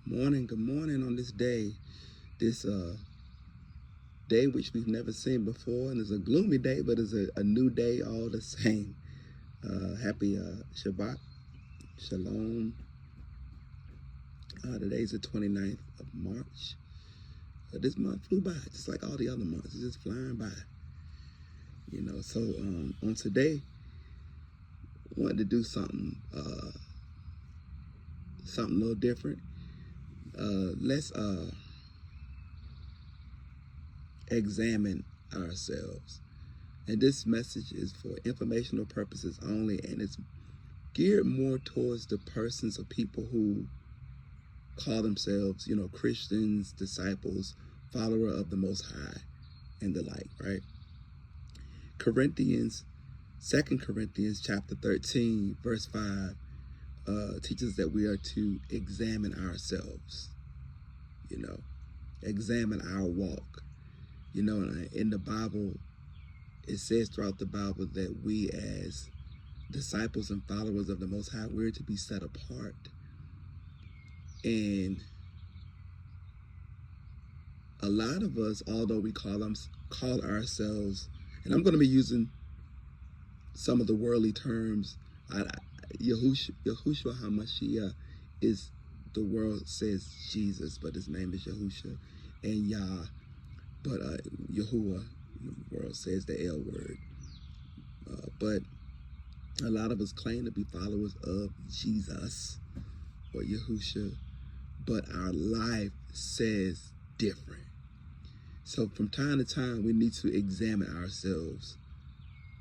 Good morning on this day. This day which we've never seen before, and it's a gloomy day, but it's a new day all the same. Happy Shabbat, Shalom. Today's the 29th of March. This month flew by, just like all the other months. It's just flying by. So on today, I wanted to do something a little different. Let's examine ourselves. And this message is for informational purposes only, and it's geared more towards the persons or people who call themselves, Christians, disciples, follower of the Most High, and the like, right? 2 Corinthians chapter 13, verse 5, teaches that we are to examine ourselves, examine our walk. In the Bible, it says throughout the Bible that we as disciples and followers of the Most High, we're to be set apart. And a lot of us, although we call ourselves, and I'm going to be using some of the worldly terms, Yahushua HaMashiach is, the world says Jesus, but his name is Yahushua, and Yah, but Yahuwah, the world says the L word. But a lot of us claim to be followers of Jesus or Yahushua, but our life says different. So from time to time, we need to examine ourselves.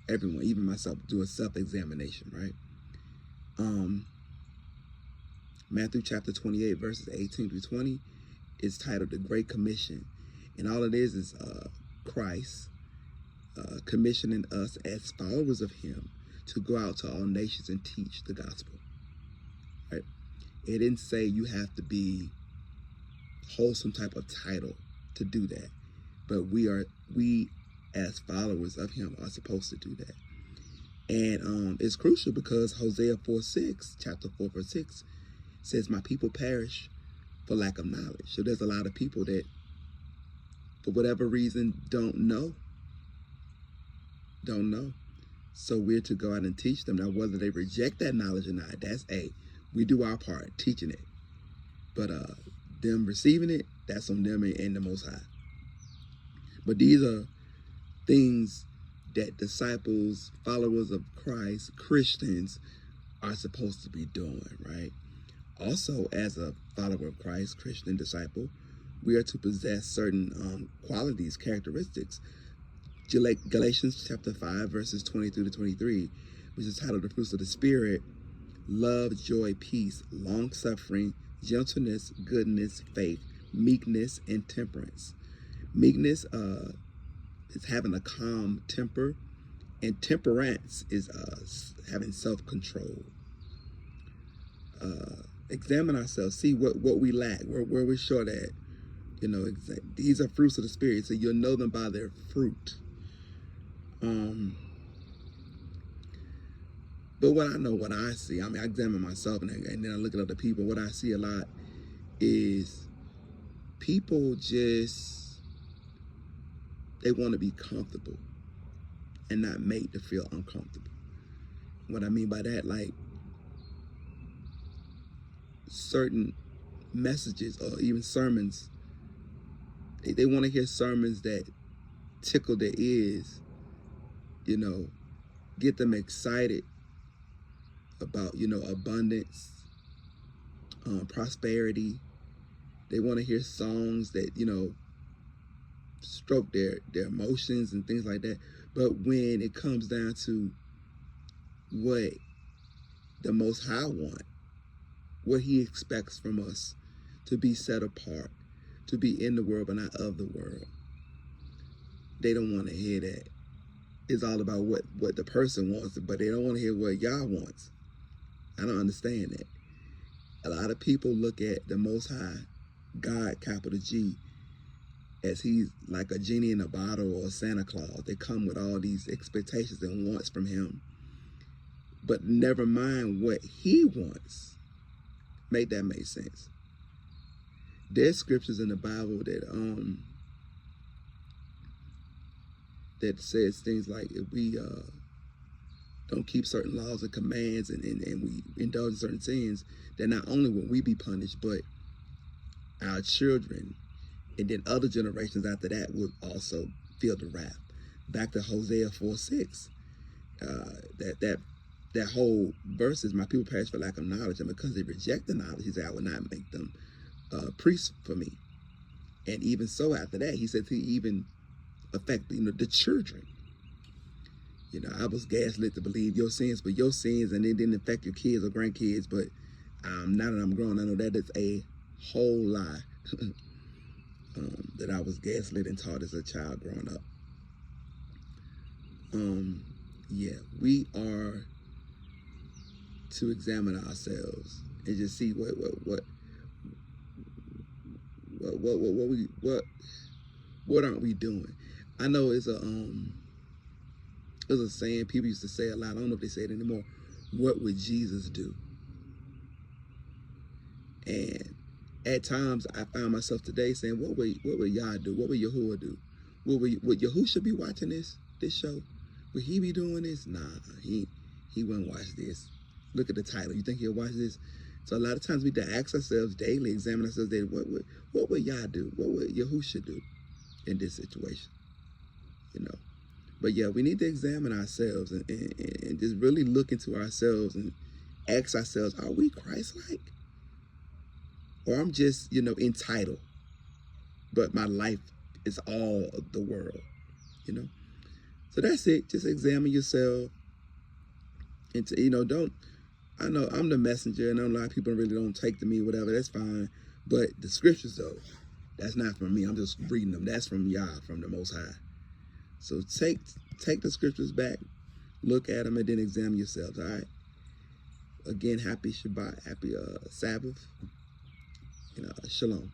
Everyone, even myself, do a self-examination, right? Matthew chapter 28, verses 18 through 20 is titled The Great Commission. And all it is Christ commissioning us as followers of him to go out to all nations and teach the gospel, right? It didn't say you have to hold some type of title to do that, but we as followers of him are supposed to do that. And it's crucial because Hosea 4:6, chapter 4, verse 6, says, my people perish for lack of knowledge. So there's a lot of people that, for whatever reason, don't know. So we're to go out and teach them. Now, whether they reject that knowledge or not, we do our part, teaching it. But them receiving it, that's on them and the Most High. But these are things that disciples, followers of Christ, Christians are supposed to be doing, right? Also, as a follower of Christ, Christian disciple, we are to possess certain qualities, characteristics. Galatians chapter 5, verses 22 to 23, which is titled The Fruits of the Spirit: love, joy, peace, long-suffering, gentleness, goodness, faith, meekness, and temperance. Meekness is having a calm temper, and temperance is having self-control. Examine ourselves, see what we lack, where we're short at. These are fruits of the Spirit, so you'll know them by their fruit. But what I see, I examine myself and then I look at other people. What I see a lot is people they want to be comfortable and not made to feel uncomfortable. What I mean by that, like certain messages or even sermons, they want to hear sermons that tickle their ears, get them excited about, abundance, prosperity. They want to hear songs that, stroke their emotions and things like that. But when it comes down to what the Most High wants, what he expects from us, to be set apart, to be in the world but not of the world, they don't want to hear that. It's all about what the person wants, but they don't want to hear what Yah wants. I don't understand that. A lot of people look at the Most High, God, capital G, as he's like a genie in a bottle or Santa Claus. They come with all these expectations and wants from him, but never mind what he wants. Make that make sense? There's scriptures in the Bible that says things like, if we don't keep certain laws and commands, and we indulge in certain sins, then not only will we be punished, but our children and then other generations after that would also feel the wrath. Back to Hosea 4:6, that whole verse is, my people perish for lack of knowledge, and because they reject the knowledge, he said, I will not make them priests for me. And even so, after that, he said to even affect the children. I was gaslit to believe your sins, but your sins, and it didn't affect your kids or grandkids. But now that I'm grown, I know that is a whole lie that I was gaslit and taught as a child growing up. Yeah, we are to examine ourselves and just see what aren't we doing. I know it's a saying people used to say a lot. I don't know if they say it anymore. What would Jesus do? And at times I found myself today saying, what would Yah do? What would Yahuwah do? Would Yahushua be watching this show? Would he be doing this? Nah, he wouldn't watch this. Look at the title. You think he'll watch this? So a lot of times we have to ask ourselves daily, examine ourselves daily, what would Yah do? What would Yahushua do in this situation? But yeah, we need to examine ourselves and just really look into ourselves and ask ourselves, are we Christ-like? Or I'm just, entitled, but my life is all of the world, So that's it. Just examine yourself. And, I know I'm the messenger, and I know a lot of people really don't take to me, whatever, that's fine. But the scriptures, though, that's not from me. I'm just reading them. That's from Yah, from the Most High. So take the scriptures back, look at them, and then examine yourselves, all right? Again, happy Shabbat, happy Sabbath, Shalom.